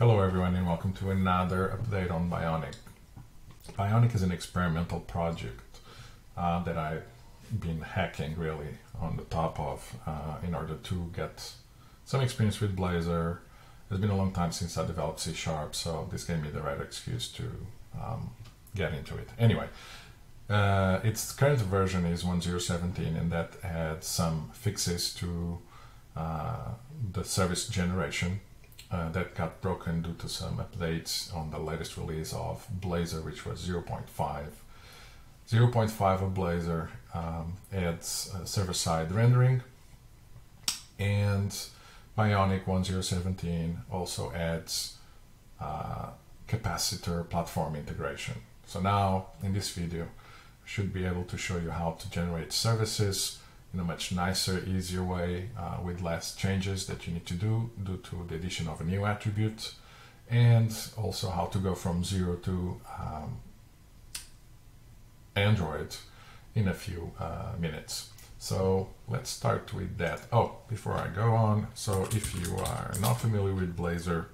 Hello everyone and welcome to another update on Bionic. Bionic is an experimental project that I've been hacking really on the top of in order to get some experience with Blazor. It's been a long time since I developed C#, so this gave me the right excuse to get into it. Anyway, its current version is 1.0.17 and that had some fixes to the service generation that got broken due to some updates on the latest release of Blazor, which was 0.5. 0.5 of Blazor adds server-side rendering, and Bionic 1.0.17 also adds Capacitor platform integration. So now in this video I should be able to show you how to generate services in a much nicer, easier way with less changes that you need to do due to the addition of a new attribute, and also how to go from 0 to Android in a few minutes. So let's start with that. Oh, before I go on, so if you are not familiar with Blazor,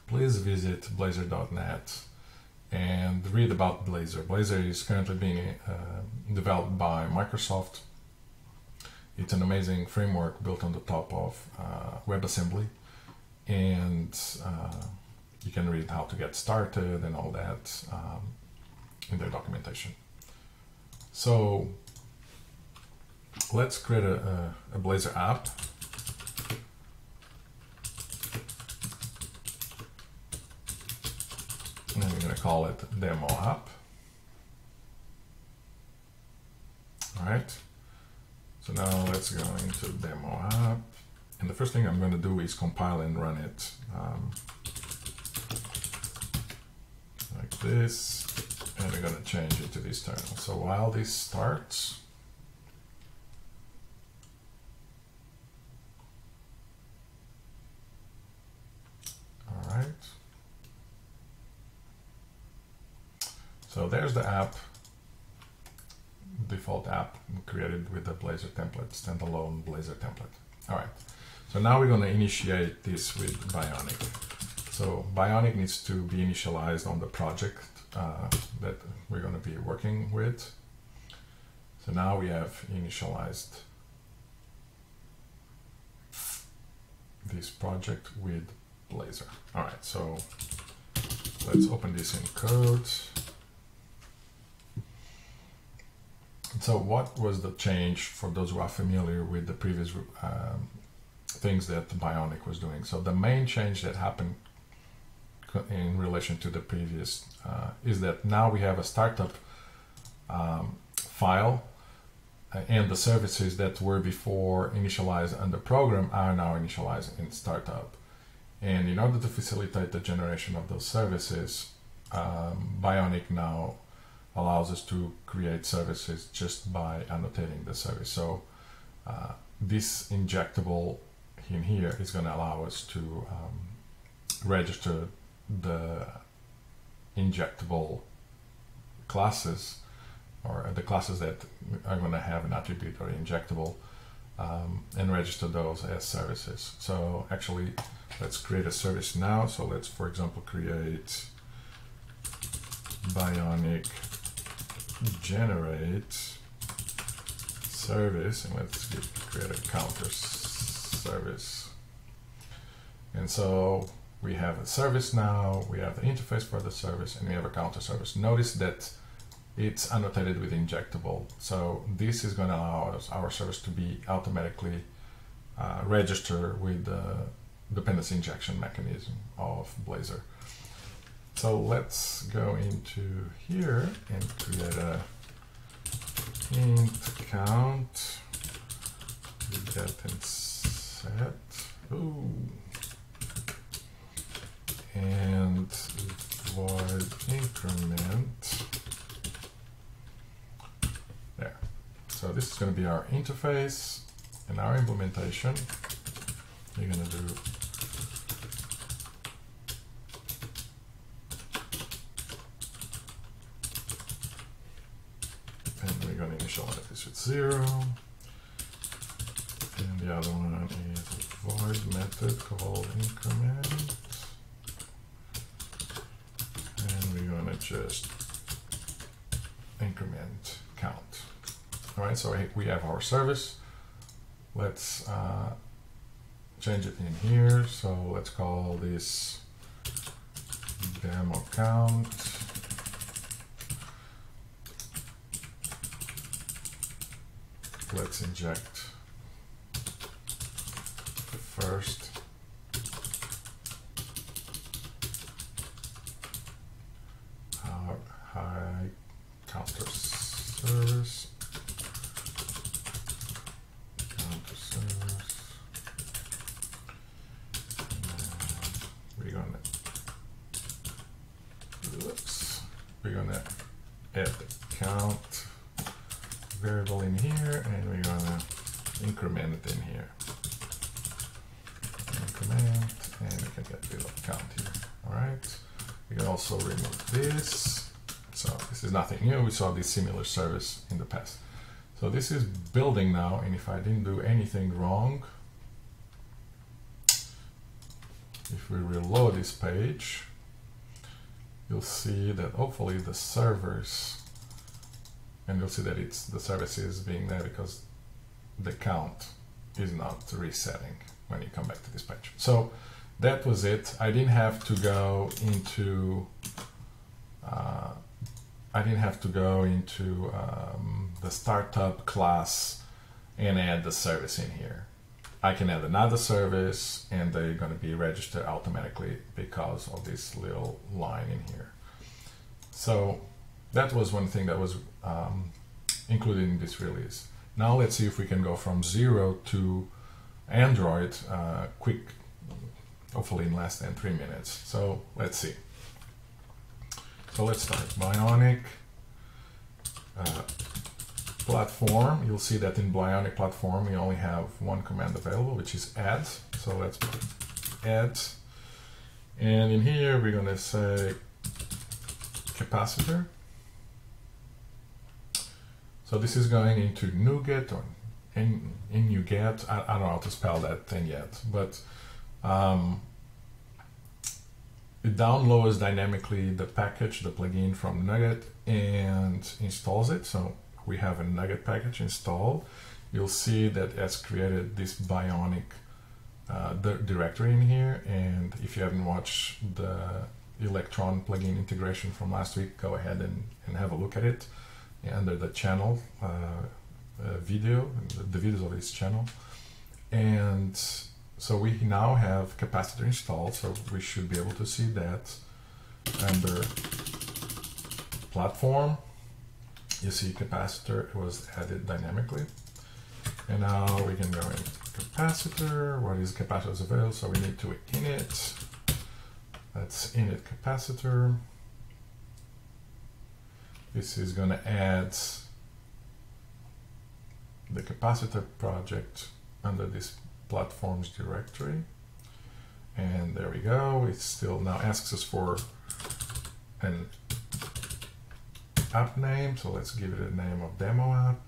please visit blazor.net and read about Blazor. Blazor is currently being developed by Microsoft. It's an amazing framework built on the top of WebAssembly, and you can read how to get started and all that in their documentation. So let's create a Blazor app. And we're going to call it Demo App. All right. So now let's go into Demo App. And the first thing I'm going to do is compile and run it like this. And we're going to change it to this terminal. So while this starts, all right. So there's the app, default app created with the Blazor template, standalone Blazor template. All right. So now we're going to initiate this with Bionic. So Bionic needs to be initialized on the project that we're going to be working with. So now we have initialized this project with Blazor. All right. So let's open this in code. So what was the change for those who are familiar with the previous things that Bionic was doing? So the main change that happened in relation to the previous is that now we have a startup file, and the services that were before initialized under program are now initialized in startup. And in order to facilitate the generation of those services, Bionic now allows us to create services just by annotating the service. So this injectable in here is going to allow us to register the injectable classes, or the classes that are going to have an attribute or injectable, and register those as services. So actually, let's create a service now. So let's, for example, create Bionic generate service, and let's create a counter service. And so we have a service now, we have the interface for the service, and we have a counter service. Notice that it's annotated with injectable. So this is going to allow us, our service to be automatically registered with the dependency injection mechanism of Blazor. So let's go into here and create a int count with get and set. Ooh. And void increment. There. So this is going to be our interface and our implementation. You're going to do initialize this with 0, and the other one is a void method called increment. just increment count. All right, so we have our service. Let's change it in here. So let's call this demo count. Let's inject the first high counter service. We're gonna add the count variable in here, and we're gonna increment it in here. Increment, and we can get rid of count here. All right. We can also remove this. So this is nothing new. We saw this similar service in the past. So this is building now, and if I didn't do anything wrong, if we reload this page, you'll see that hopefully the servers, and you'll see that it's the service is being there because the count is not resetting when you come back to this page. So that was it. I didn't have to go into the startup class and add the service in here. I can add another service, and they're going to be registered automatically because of this little line in here. So that was one thing that was included in this release. Now let's see if we can go from 0 to Android quick, hopefully in less than 3 minutes. So let's see. So let's start Bionic platform. You'll see that in Bionic platform we only have one command available, which is add. So let's put add, and in here we're going to say capacitor. So this is going into NuGet or in NuGet. I don't know how to spell that thing yet, but it downloads dynamically the package, the plugin from NuGet, and installs it. So we have a NuGet package installed. You'll see that it has created this Bionic directory in here. And if you haven't watched the Electron plugin integration from last week, go ahead and have a look at it under the channel video, the videos of this channel. And so we now have Capacitor installed, so we should be able to see that under platform. You see Capacitor was added dynamically. And now we can go in Capacitor. What is Capacitor's available? So we need to init. That's init Capacitor. This is going to add the Capacitor project under this platforms directory. And there we go. It still now asks us for an app name. So let's give it a name of demo app.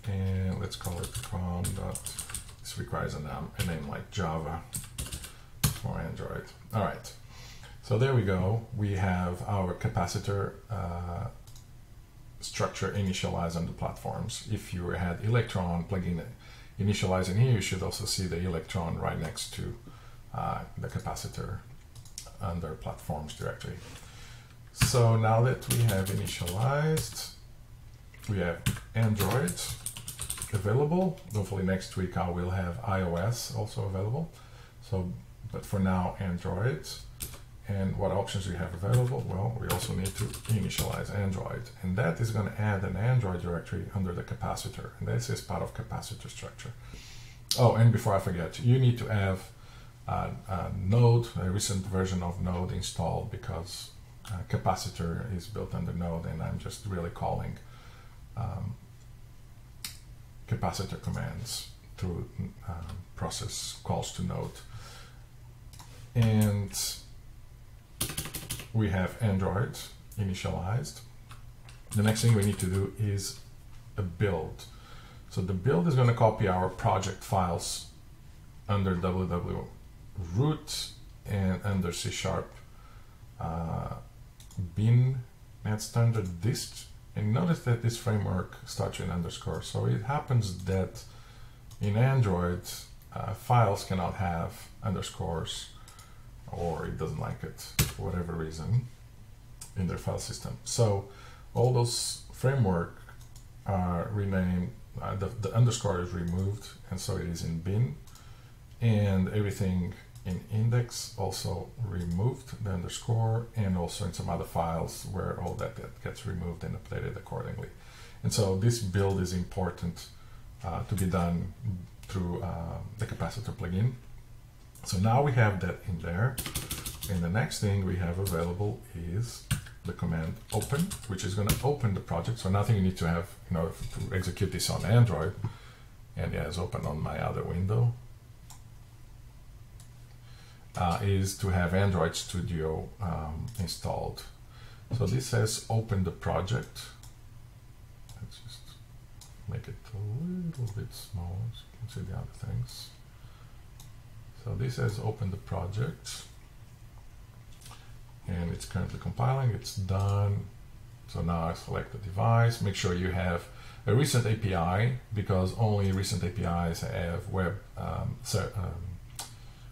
And let's call it com. This requires a name like Java for Android. All right. So there we go. We have our capacitor structure initialized on the platforms. If you had Electron plugin initialized in here, you should also see the Electron right next to the capacitor under platforms directory. So now that we have initialized, we have Android available. Hopefully next week I will have iOS also available. So, but for now, Android. And what options we have available? Well, we also need to initialize Android, and that is going to add an Android directory under the capacitor, and this is part of capacitor structure. Oh, and before I forget, you need to have Node, a recent version of Node installed, because capacitor is built under Node, and I'm just really calling capacitor commands through process calls to Node. And we have Android initialized. The next thing we need to do is a build. So the build is going to copy our project files under www root and under C# bin add standard dist, and notice that this framework starts with underscore. So it happens that in Android, files cannot have underscores, or it doesn't like it for whatever reason in their file system. So all those framework are renamed, the underscore is removed, and so it is in bin, and everything in index also removed, the underscore, and also in some other files where all that gets removed and updated accordingly. And so this build is important to be done through the Capacitor plugin. So now we have that in there, and the next thing we have available is the command open, which is going to open the project. So nothing you need to have, to execute this on Android, and yeah, it's open on my other window. Is to have Android Studio installed. So this says open the project. Let's just make it a little bit smaller so you can see the other things. So this says open the project, and it's currently compiling. It's done. So now I select the device. Make sure you have a recent API, because only recent APIs have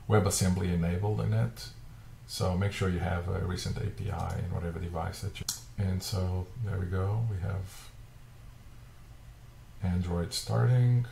WebAssembly enabled in it. So make sure you have a recent API in whatever device that you. And so there we go. We have Android starting.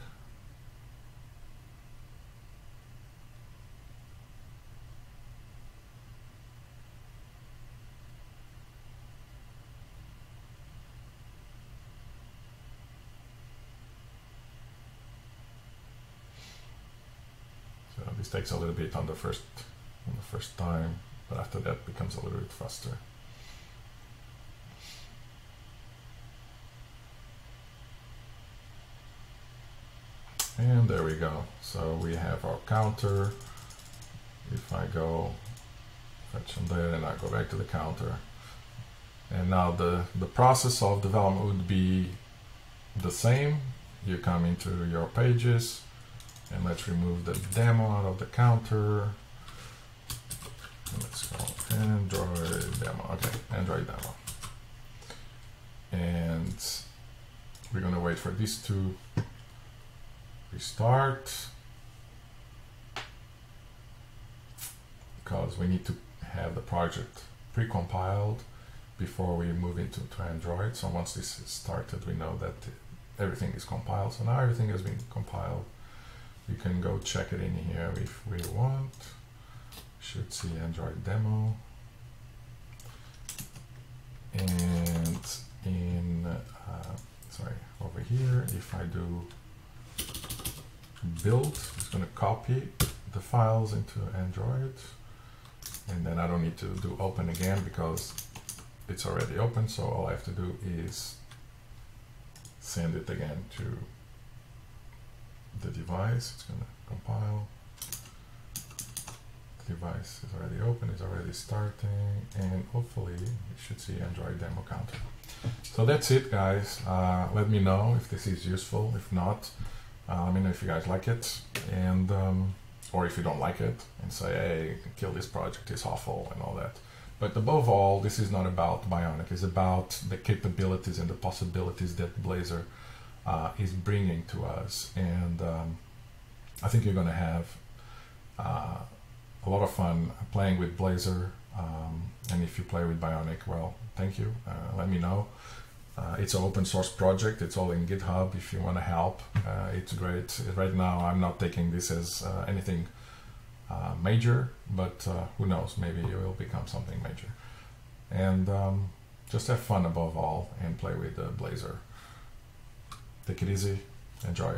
So this takes a little bit on the first time, but after that becomes a little bit faster. And there we go. So we have our counter. If I go fetch from there and I go back to the counter, and now the process of development would be the same. You come into your pages, and let's remove the demo out of the counter. And let's go Android demo. Okay, Android demo. And we're gonna wait for this to restart, because we need to have the project pre-compiled before we move into Android. So once this is started, we know that everything is compiled. So now everything has been compiled. We can go check it in here if we want. Should see Android demo. And in, over here, if I do build, it's going to copy the files into Android. And then I don't need to do open again because it's already open. So all I have to do is send it again to the device. It's going to compile. The device is already open, it's already starting, and hopefully you should see Android demo counter. So that's it, guys. Let me know if this is useful. If not, let me know if you guys like it, and or if you don't like it and say, hey, kill this project, it's awful and all that. But above all, this is not about Bionic. It's about the capabilities and the possibilities that Blazor is bringing to us. And I think you're going to have a lot of fun playing with Blazor. And if you play with Bionic, well, thank you. Let me know. It's an open source project. It's all in GitHub. If you want to help, it's great. Right now, I'm not taking this as anything major, but who knows? Maybe it will become something major. And just have fun above all and play with Blazor. Take it easy. Enjoy.